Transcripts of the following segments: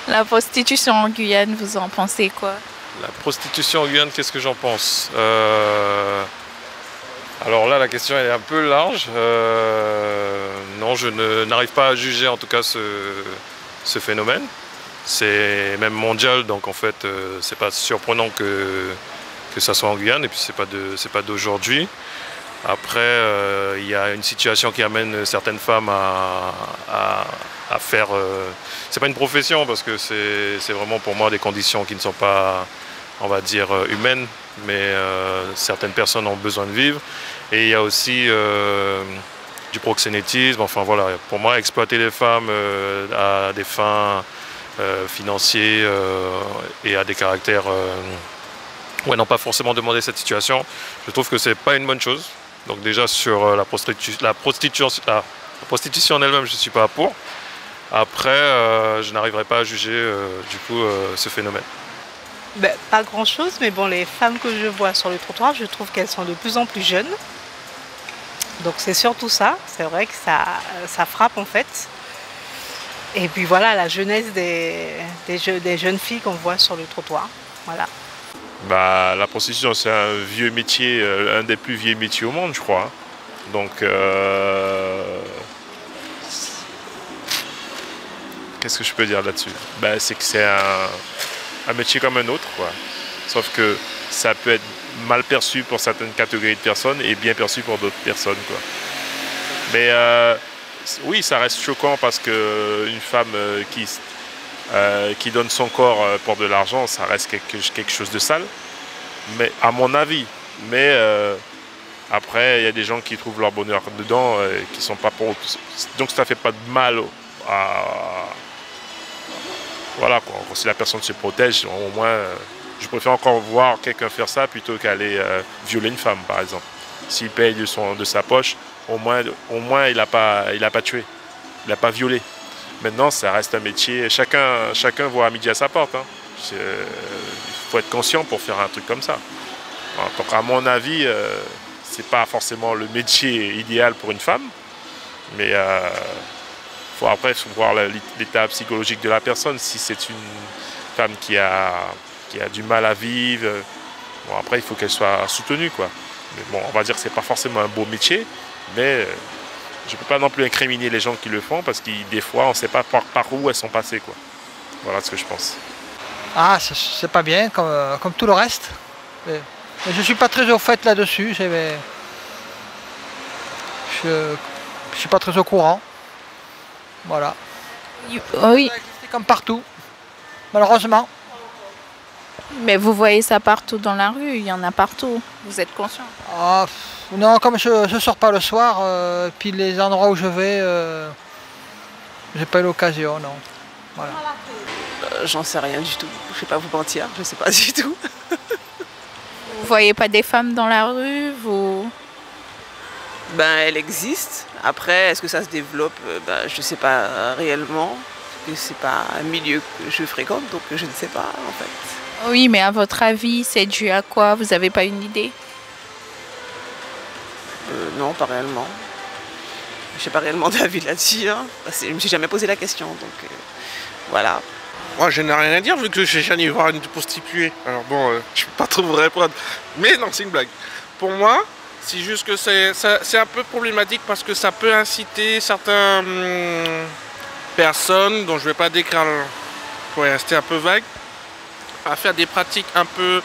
La prostitution en Guyane, vous en pensez quoi? La prostitution en Guyane, qu'est-ce que j'en pense? Alors là, la question elle est un peu large. Non, n'arrive pas à juger en tout cas ce phénomène. C'est même mondial, donc en fait, c'est pas surprenant que ça soit en Guyane, et puis c'est pas d'aujourd'hui. Après, il y a une situation qui amène certaines femmes à faire. C'est pas une profession parce que c'est vraiment pour moi des conditions qui ne sont pas, on va dire, humaines, mais certaines personnes ont besoin de vivre. Et il y a aussi du proxénétisme. Enfin voilà, pour moi, exploiter les femmes à des fins financières et à des caractères. Ouais, non, pas forcément demander cette situation. Je trouve que c'est pas une bonne chose. Donc déjà sur la prostitution en elle-même, je ne suis pas pour. Après, je n'arriverai pas à juger du coup ce phénomène. Ben, pas grand-chose, mais bon, les femmes que je vois sur le trottoir, je trouve qu'elles sont de plus en plus jeunes. Donc c'est surtout ça. C'est vrai que ça frappe en fait. Et puis voilà, la jeunesse des jeunes filles qu'on voit sur le trottoir. Voilà. Bah, la prostitution, c'est un vieux métier, un des plus vieux métiers au monde, je crois. Donc, qu'est-ce que je peux dire là-dessus? Bah, c'est que c'est un métier comme un autre, quoi. Sauf que ça peut être mal perçu pour certaines catégories de personnes et bien perçu pour d'autres personnes, quoi. Mais oui, ça reste choquant parce qu'une femme qui donne son corps pour de l'argent, ça reste quelque chose de sale, mais à mon avis. Mais après, il y a des gens qui trouvent leur bonheur dedans, qui sont pas pour. Donc ça fait pas de mal voilà quoi. Si la personne se protège, au moins, je préfère encore voir quelqu'un faire ça plutôt qu'aller violer une femme, par exemple. S'il paye de sa poche, au moins il n'a pas tué, il n'a pas violé. Maintenant, ça reste un métier. Chacun voit à midi à sa porte. Hein. Il faut être conscient pour faire un truc comme ça. Donc, à mon avis, c'est pas forcément le métier idéal pour une femme, mais après, il faut voir l'état psychologique de la personne. Si c'est une femme qui a du mal à vivre, bon, après, il faut qu'elle soit soutenue, quoi. Mais bon, on va dire que c'est pas forcément un beau métier, mais je ne peux pas non plus incriminer les gens qui le font parce que des fois, on ne sait pas par où elles sont passées, quoi. Voilà ce que je pense. Ah, c'est pas bien, comme tout le reste. Mais je ne suis pas très au fait là-dessus. Je ne suis pas très au courant. Voilà. Oui, C'est comme partout, malheureusement. mais vous voyez ça partout dans la rue, il y en a partout. Vous êtes conscient? Ah, non, comme je ne sors pas le soir, puis les endroits où je vais, j'ai pas eu l'occasion, non. Voilà. J'en sais rien du tout. Je ne vais pas vous mentir, je ne sais pas du tout. Vous voyez pas des femmes dans la rue, vous? Ben, elle existe. Après, est-ce que ça se développe? Ben, je ne sais pas réellement. Parce que c'est pas un milieu que je fréquente, donc je ne sais pas en fait. Oui, mais à votre avis, c'est dû à quoi? Vous n'avez pas une idée? Non, pas réellement. Je n'ai pas réellement d'avis là-dessus. Hein. Je ne me suis jamais posé la question, donc voilà. Moi, je n'ai rien à dire vu que j'ai jamais voir une prostituée. Alors bon, je ne peux pas trop vous répondre. Mais non, c'est une blague. Pour moi, c'est juste que c'est un peu problématique parce que ça peut inciter certaines personnes, dont je ne vais pas décrire, pour rester un peu vague, à faire des pratiques un peu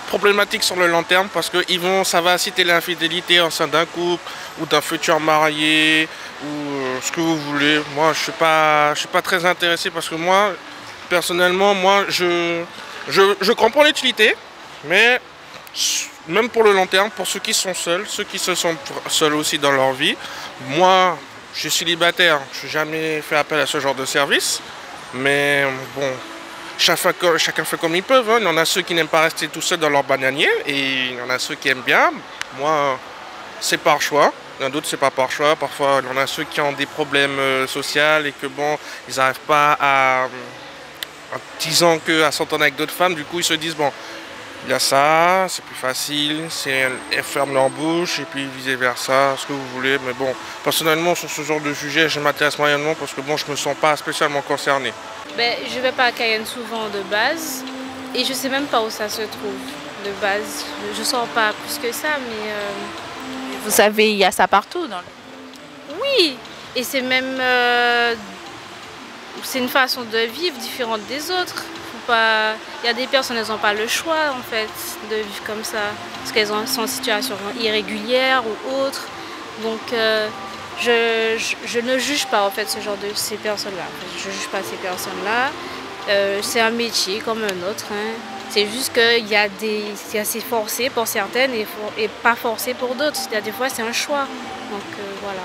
problématiques sur le long terme parce que ça va inciter l'infidélité au sein d'un couple ou d'un futur marié ou ce que vous voulez. Moi, je suis pas très intéressé parce que moi, personnellement, je comprends l'utilité, mais même pour le long terme, pour ceux qui sont seuls, ceux qui se sentent seuls aussi dans leur vie, moi, je suis célibataire, je n'ai jamais fait appel à ce genre de service, mais bon, chacun fait comme ils peuvent. Hein. Il y en a ceux qui n'aiment pas rester tout seuls dans leur bananier et il y en a ceux qui aiment bien. Moi, c'est par choix. Il y en a d'autres, c'est pas par choix. Parfois, il y en a ceux qui ont des problèmes sociaux et que bon, ils n'arrivent pas en disant qu'à s'entendre avec d'autres femmes. Du coup, ils se disent bon, il y a ça, c'est plus facile, elles ferment leur bouche et puis vice versa, ce que vous voulez. Mais bon, personnellement, sur ce genre de sujet, je m'intéresse moyennement parce que bon, je me sens pas spécialement concerné. Ben, je vais pas à Cayenne souvent de base et je sais même pas où ça se trouve de base. Je sors pas plus que ça, mais Vous savez, il y a ça partout dans le... oui. Et c'est même c'est une façon de vivre différente des autres. Faut pas... Il y a des personnes, elles n'ont pas le choix en fait de vivre comme ça parce qu'elles sont en situation irrégulière ou autre. Donc je ne juge pas en fait ce genre de ces personnes-là. Je ne juge pas ces personnes-là. C'est un métier comme un autre. Hein. C'est juste qu'il y a c'est forcé pour certaines et pas forcé pour d'autres. Des fois c'est un choix. Donc voilà.